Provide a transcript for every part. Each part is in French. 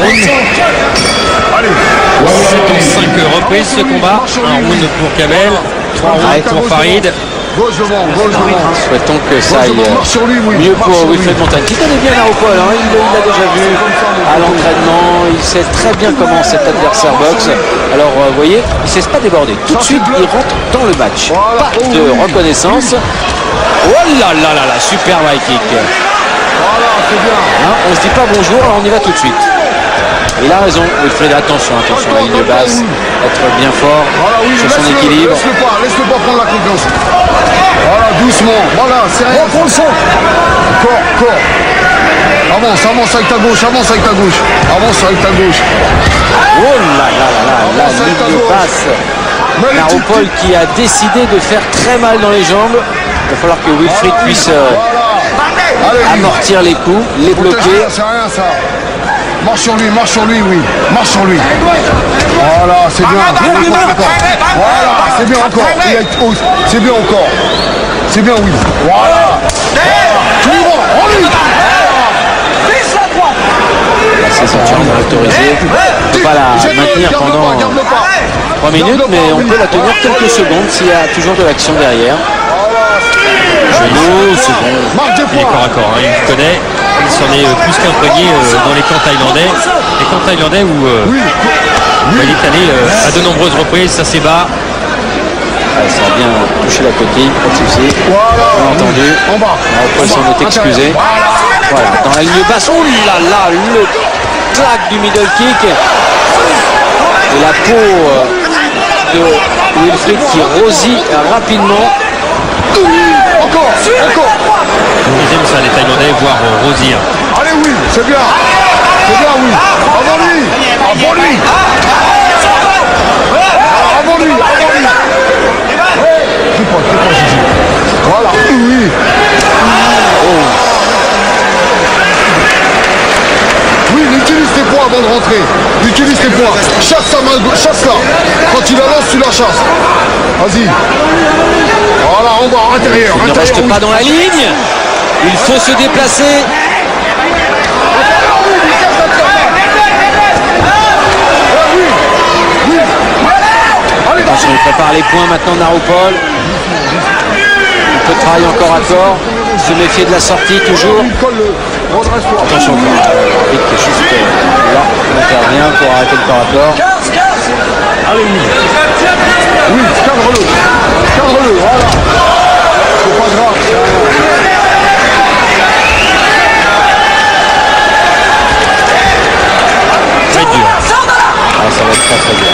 round. 7 en 5 reprises ce combat. Un round pour Kamel, 3 rounds pour Farid. Souhaitons que ça aille mieux pour Wilfried Montagne, qui connaît bien Naropol, hein. Il l'a déjà vu à l'entraînement, il sait très bien comment cet adversaire boxe. Alors vous voyez, il ne se laisse pas déborder. Tout de suite, il rentre dans le match. Pas de reconnaissance. Oh là là là là, super high kick. Hein, on se dit pas bonjour, alors on y va tout de suite. Il a raison, Wilfried, attention, attention, la ligne basse, être bien fort sur son équilibre. Laisse-le pas prendre la confiance. Voilà, doucement, voilà, c'est rien. Reprends le son. Corps. Avance avec ta gauche, avance avec ta gauche. Oh là là là là, la ligne basse. Naropol qui a décidé de faire très mal dans les jambes. Il va falloir que Wilfried puisse amortir les coups, les bloquer. C'est rien ça. Marche sur lui, oui. Marche sur lui. Voilà, c'est bien. Voilà, c'est bien encore. C'est bien encore. C'est bien, oui. Voilà. Tout droit, en lui. La ceinture est autorisée. On ne peut pas la maintenir pendant 3 minutes, mais on peut la tenir quelques secondes s'il y a toujours de l'action derrière. Genou, c'est bon. Il est corps à corps, hein, il connaît. Il s'en est plus qu'imprégné dans les camps thaïlandais. Les camps thaïlandais où Walid Khalil à de nombreuses reprises, ça s'est bas. Ça a bien touché la coquille, pas de souci. On a entendu. En bas. On s'en est excusé. Voilà, dans la ligne basse. Oh là là, le claque du middle kick. Et la peau de Wilfried qui rosit rapidement. Encore. Ils aiment ça, les Thaïlandais, voir rosir. Allez, oui, c'est bien, oui. Avant lui. Voilà, oui. Oui, il utilise tes points avant de rentrer. Chasse sa main, chasse-la. Quand tu la lances, tu la chasses. Vas-y. Voilà, en bas, intérieur. Il ne reste pas dans la ligne. Il faut se déplacer. Attention, il prépare les points maintenant, Naropol. On peut travailler encore à corps. Se méfier de la sortie toujours. Attention, l'arbitre qui est juste là, il intervient pour arrêter le corps à corps. Allez, oui, cadre-le, voilà. C'est pas grave. Très dur. Ah, ça va être très dur.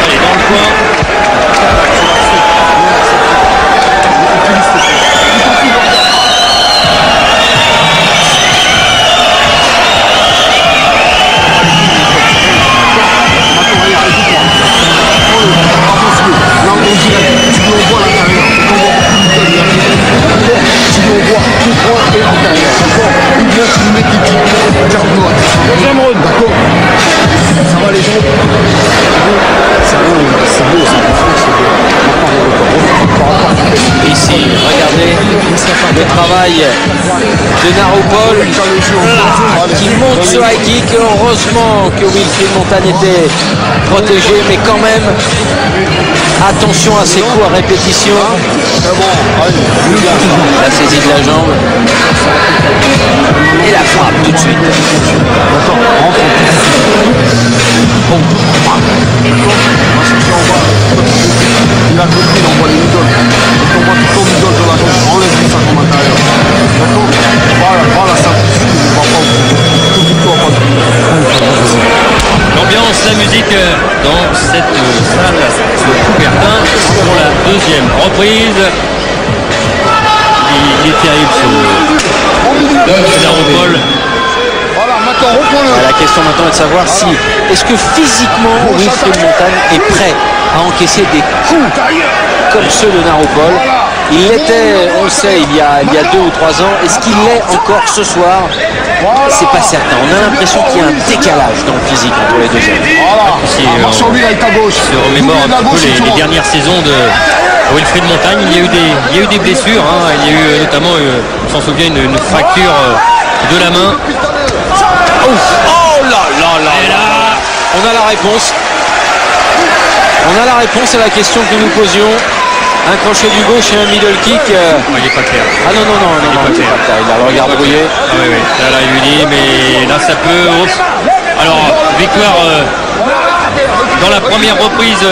Allez, dans le coin. Deuxième round. D'accord. Ça va les gens. Et ici, regardez Le travail de Naropol qui monte ce high kick. Heureusement que Wilfried Montagne était protégé, mais quand même attention à ses coups à répétition. La saisie de la jambe et la frappe tout de suite. Il a compris, il envoie les middle. Il envoie tout ton middle sur la jambe. Enlève tout ça comme intérieur. D'accord. Voilà, ça va pas. l'ambiance, la musique dans cette salle de Coubertin pour la deuxième reprise. Il est terrible ce Naropol. Voilà, maintenant reprends-le. La question maintenant est de savoir si, est-ce que physiquement Wilfried Montagne est prêt à encaisser des coups comme ceux de Naropol. Il l'était, on le sait, il y a 2 ou 3 ans. Est-ce qu'il l'est encore ce soir? C'est pas certain. On a l'impression qu'il y a un décalage dans le physique entre les deux hommes. Voilà. Si, Marche sur lui avec ta gauche. se remémore un petit peu les dernières saisons de Wilfried Montagne. Il y a eu des blessures, hein. Il y a eu notamment, on s'en souvient, une fracture de la main. Oh là là là. Et là, on a la réponse. On a la réponse à la question que nous posions. Un crochet du gauche et un middle kick. il n'est pas clair. Ah non, il est pas clair. Il a le regard brouillé. Ah oui, oui. Là, il lui dit, mais là, ça peut... Alors, victoire dans la première reprise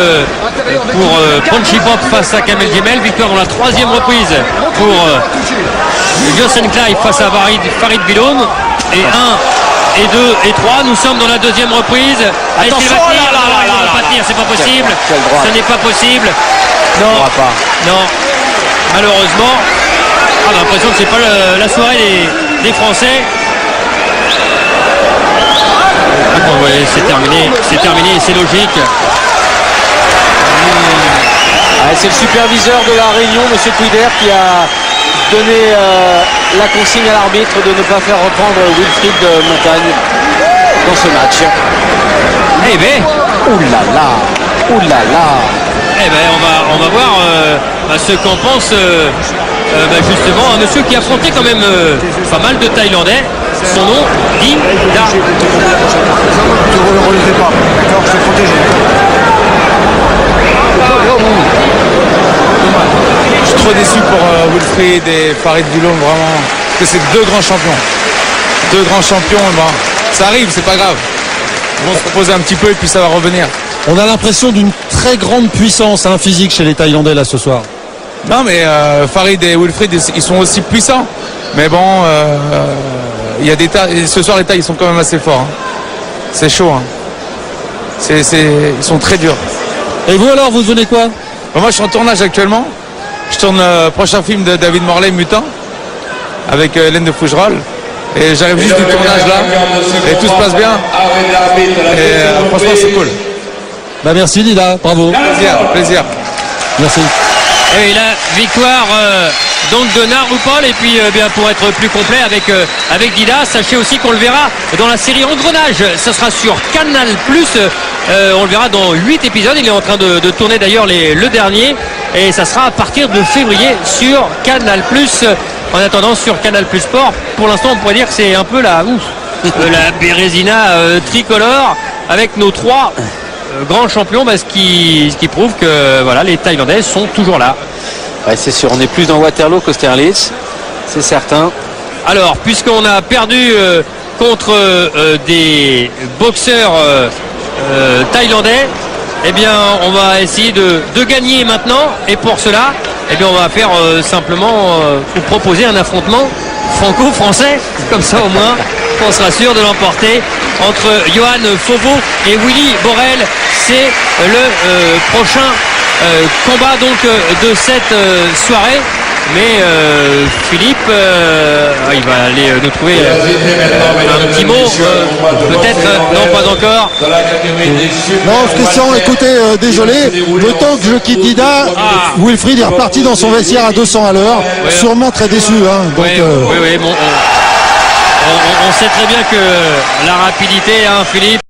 pour Punchy Pop face à Kamel Djemel. Victoire dans la troisième reprise pour Jocelyn Clive face à Farid Biloun. Et 1, et 2, et 3. Nous sommes dans la deuxième reprise. Attention, c'est pas possible. Ce n'est pas possible. Non, pas. Non, malheureusement, on a l'impression que c'est pas la soirée des Français. C'est terminé, c'est logique. C'est le superviseur de la réunion, M. Twider, qui a donné la consigne à l'arbitre de ne pas faire reprendre Wilfried Montagne dans ce match. Eh ben, oulala. Eh ben, on va voir ce qu'en pense justement un monsieur qui a affronté quand même pas mal de Thaïlandais. Son nom, Dinh Da. Tu ne relevez pas, d'accord, je t'ai protégé. Je suis trop déçu pour Wilfried et Farid Biloun, vraiment. Parce que c'est deux grands champions. Deux grands champions, ça arrive, c'est pas grave. Ils vont se reposer un petit peu et puis ça va revenir. On a l'impression d'une très grande puissance physique chez les Thaïlandais là ce soir. Non mais Farid et Wilfried, ils sont aussi puissants. Mais bon, il y a ce soir les Thaïs, ils sont quand même assez forts. Hein. C'est chaud. Hein. Ils sont très durs. Et vous alors, vous devenez quoi? Moi je suis en tournage actuellement. Je tourne le prochain film de David Morley, Mutant, avec Hélène de Fougerolles. Et j'arrive juste du tournage là. Et tout se passe bien. Et franchement c'est cool. Bah merci Dida, bravo. Plaisir. Merci. Et la victoire donc de Naroupol. Et puis bien pour être plus complet avec Dida, sachez aussi qu'on le verra dans la série Engrenage. Ce sera sur Canal+. On le verra dans 8 épisodes. Il est en train de tourner d'ailleurs le dernier. Et ça sera à partir de février sur Canal+. En attendant sur Canal+ Sport, pour l'instant on pourrait dire que c'est un peu la Bérésina tricolore avec nos 3 grands champions, ce qui prouve que voilà, les Thaïlandais sont toujours là. Ouais, c'est sûr, on est plus dans Waterloo qu'Austerlitz, c'est certain. Alors, puisqu'on a perdu contre des boxeurs thaïlandais, eh bien on va essayer de gagner maintenant, et pour cela eh bien on va faire simplement vous proposer un affrontement franco-français, comme ça au moins on sera sûr de l'emporter entre Johan Fauveau et Willy Borel. C'est le prochain combat donc de cette soirée. Mais Philippe, il va aller nous trouver un petit mot, peut-être, non pas encore. Non Christian, écoutez, désolé, le temps que je quitte Dida, Wilfried est reparti dans son vestiaire à 200 à l'heure, sûrement très déçu. Hein, donc, oui, bon, on sait très bien que la rapidité, Philippe,